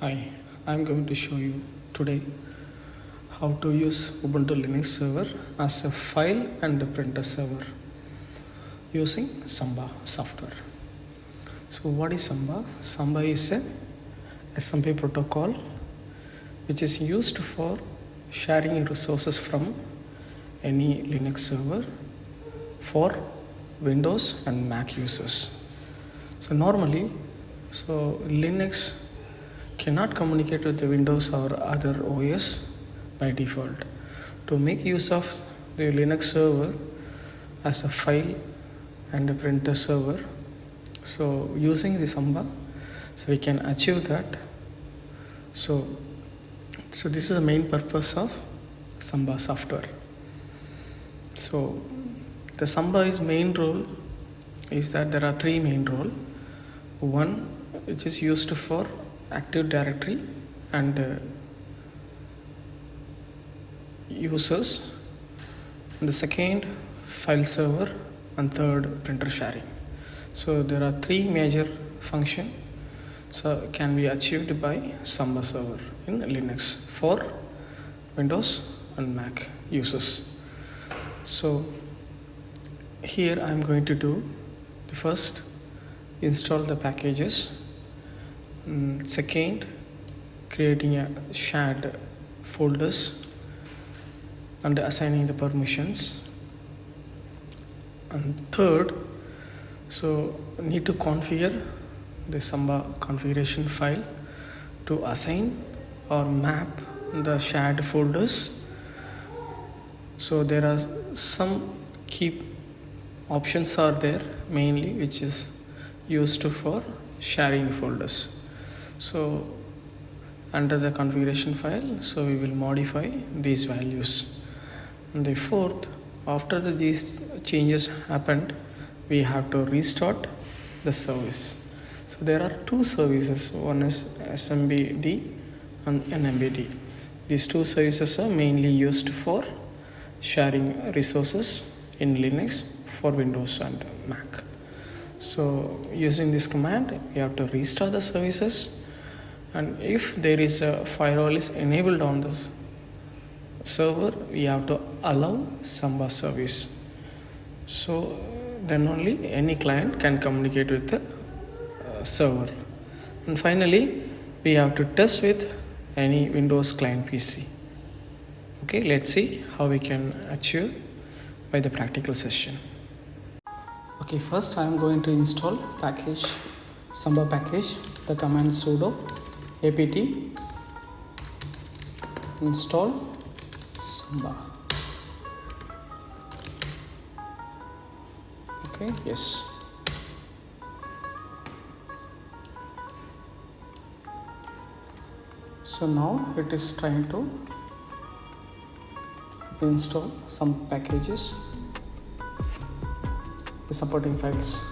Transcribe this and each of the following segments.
Hi, I'm going to show you today how to use Ubuntu Linux server as a file and a printer server using Samba software. So what is Samba? Samba is a SMP protocol which is used for sharing resources from any Linux server for Windows and Mac users. So normally, Linux cannot communicate with the Windows or other OS by default. To make use of the Linux server as a file and a printer server, so using the Samba, so we can achieve that. So this is the main purpose of Samba software. So the Samba's main role is that there are three main roles. One which is used for Active Directory and users, and the second file server, and third printer sharing. So there are three major functions so can be achieved by Samba server in Linux for Windows and Mac users. So here I am going to do the first, install the packages. Second, creating a shared folders and assigning the permissions. And third, so need to configure the Samba configuration file to assign or map the shared folders. So there are some key options are there mainly which is used for sharing folders. So under the configuration file, so we will modify these values. And the fourth, after these changes happened, we have to restart the service. So there are two services, one is SMBD and NMBD. These two services are mainly used for sharing resources in Linux for Windows and Mac. So using this command, we have to restart the services, and if there is a firewall is enabled on this server, we have to allow Samba service. So then only any client can communicate with the server. And finally, we have to test with any Windows client PC. Okay, let's see how we can achieve by the practical session. Okay, first I am going to install package, Samba package. The command sudo apt install Samba. Okay, yes. So now it is trying to install some packages, the supporting files.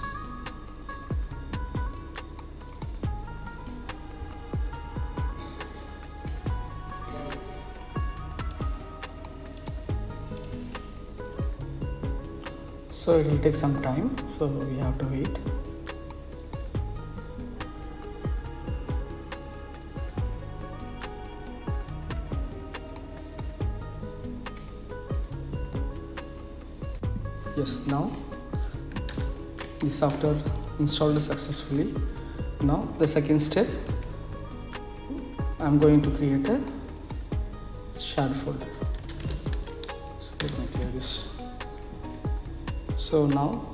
So it will take some time, so we have to wait. Yes, now the software installed successfully. Now the second step, I'm going to create a shared folder. So let me clear this. So now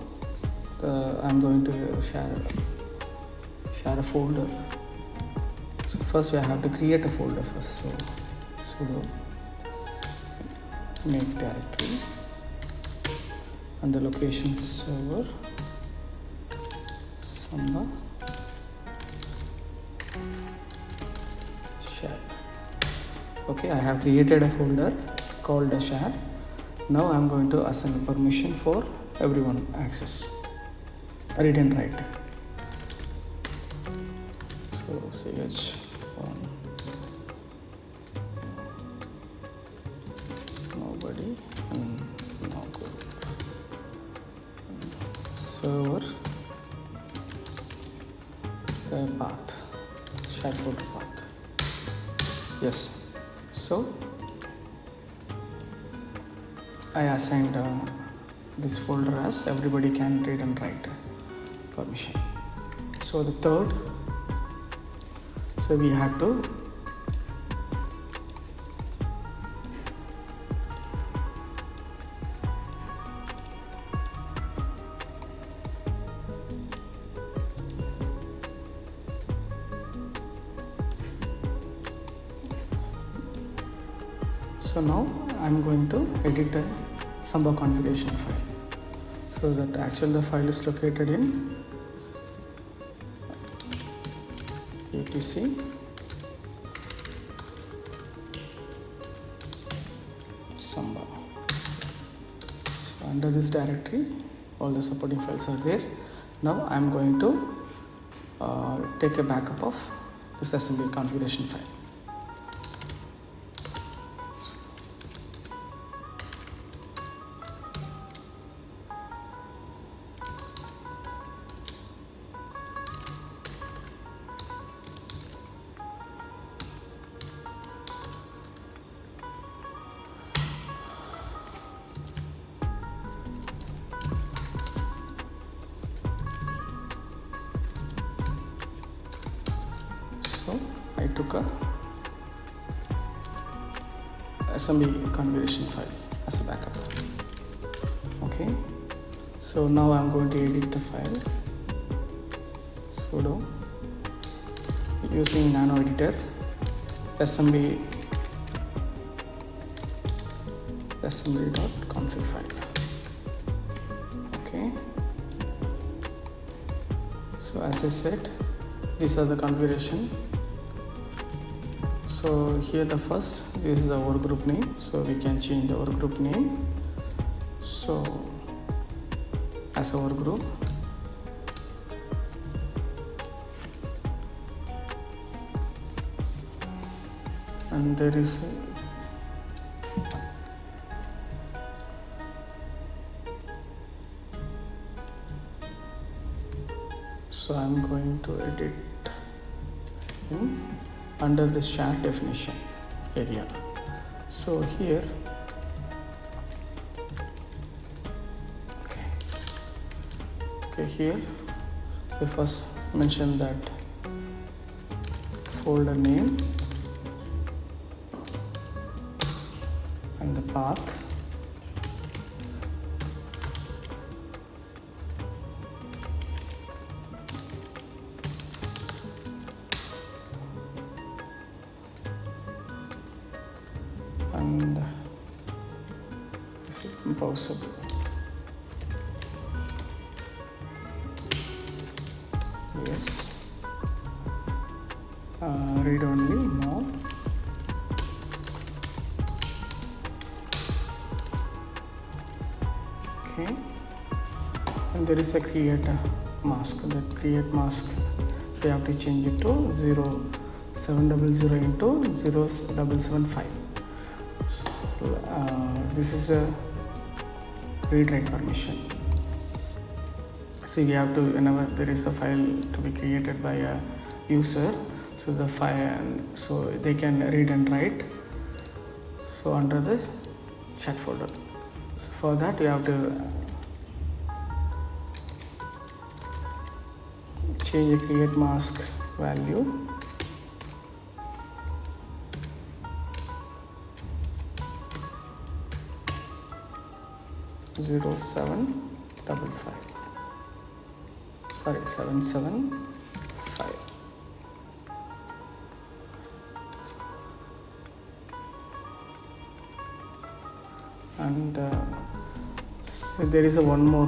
I'm going to share a folder. So first we have to create a folder first. So sudo make directory and the location server Samba share. Okay, I have created a folder called a share. Now I'm going to assign a permission for everyone access, read and write. So ch1 nobody and no group server the path, shared folder path. Yes, so I assigned this folder as everybody can read and write permission. So the third, so we have to so now I'm going to edit a Samba configuration file. So that actually the file is located in etc Samba. So under this directory all the supporting files are there. Now I'm going to take a backup of this assembly configuration file. So I took a assembly configuration file as a backup. Okay, so now I'm going to edit the file. Sudo using nano editor assembly.config file. Okay, so as I said, these are the configuration. So here the first, this is our group name, so we can change our group name. So as our group, and there is so I'm going to edit under the shared definition area. So here, okay, here we first mention that folder name and the path. And is it composable? Yes. Read only, no. Okay. And there is a create mask. The create mask, we have to change it to 0700 into 0775. This is a read write permission. See, we have to, whenever there is a file to be created by a user, so the file, so they can read and write, so under the chat folder. So for that we have to change the create mask value zero 755. Sorry, 775. And so there is a one more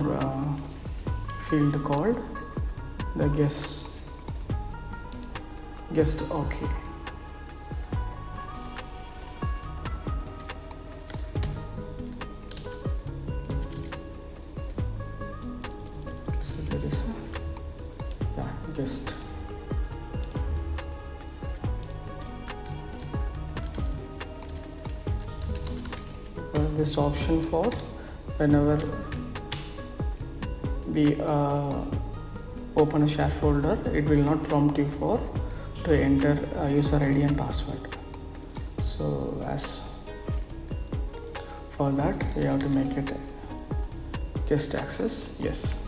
field called the guest OK. So there is a guest. This option for whenever we open a share folder, it will not prompt you to enter a user ID and password. So as for that, we have to make it guest access. Yes.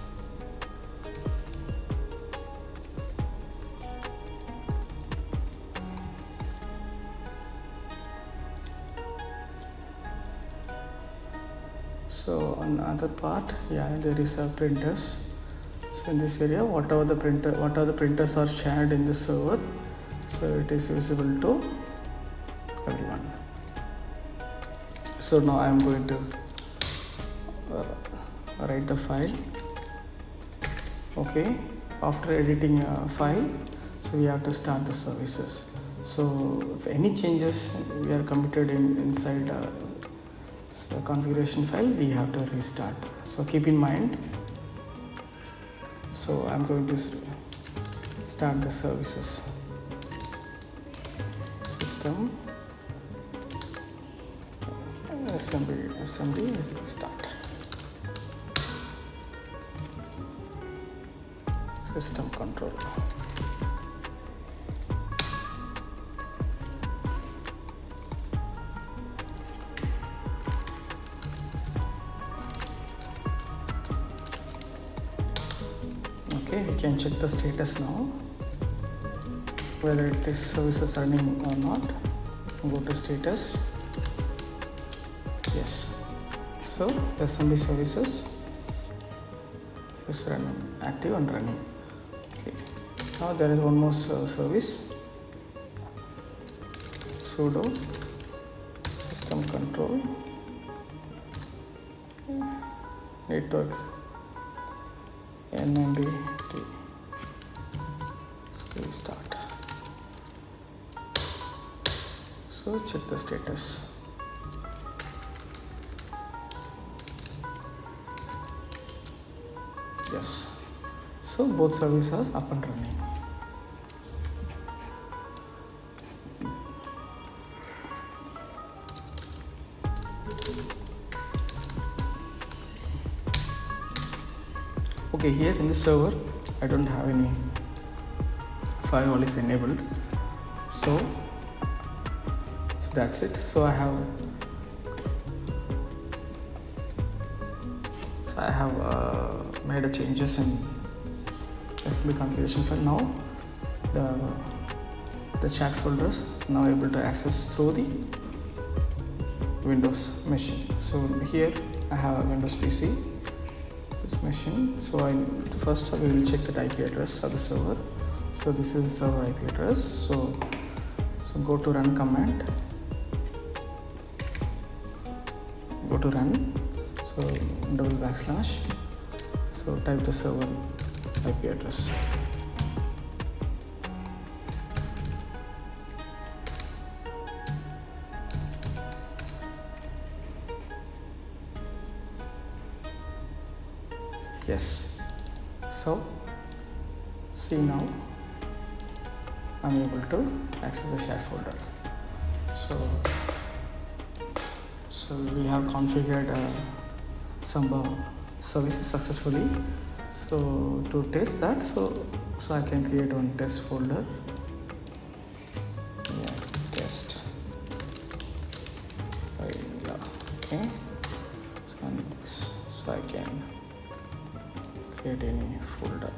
So on the other part, there is a printers. So in this area, whatever the printers are shared in the server, so it is visible to everyone. So now I am going to write the file. Okay, after editing a file, so we have to start the services. So if any changes we are committed inside the configuration file, we have to restart. So keep in mind. So I'm going to start the services. System assembly start. System control. Okay, we can check the status now, whether it is services running or not. Go to status. Yes. So assembly services is running, active and running. Okay. Now there is one more service. Sudo system control network NMBT. So we start. So check the status. Yes. So both services are up and running. Okay, here in the server, I don't have any firewall is enabled. So that's it. So I have made a changes in assembly configuration file. Now the chat folders now able to access through the Windows machine. So here I have a Windows PC, this machine. So first we will check the IP address of the server. So this is the server IP address. So go to run command. Go to run. So /. So type the server IP address. Yes. So see, now I'm able to access the share folder. So we have configured Samba services successfully. So to test that, so I can create one test folder. Yeah, test. Okay. So I can create any folder.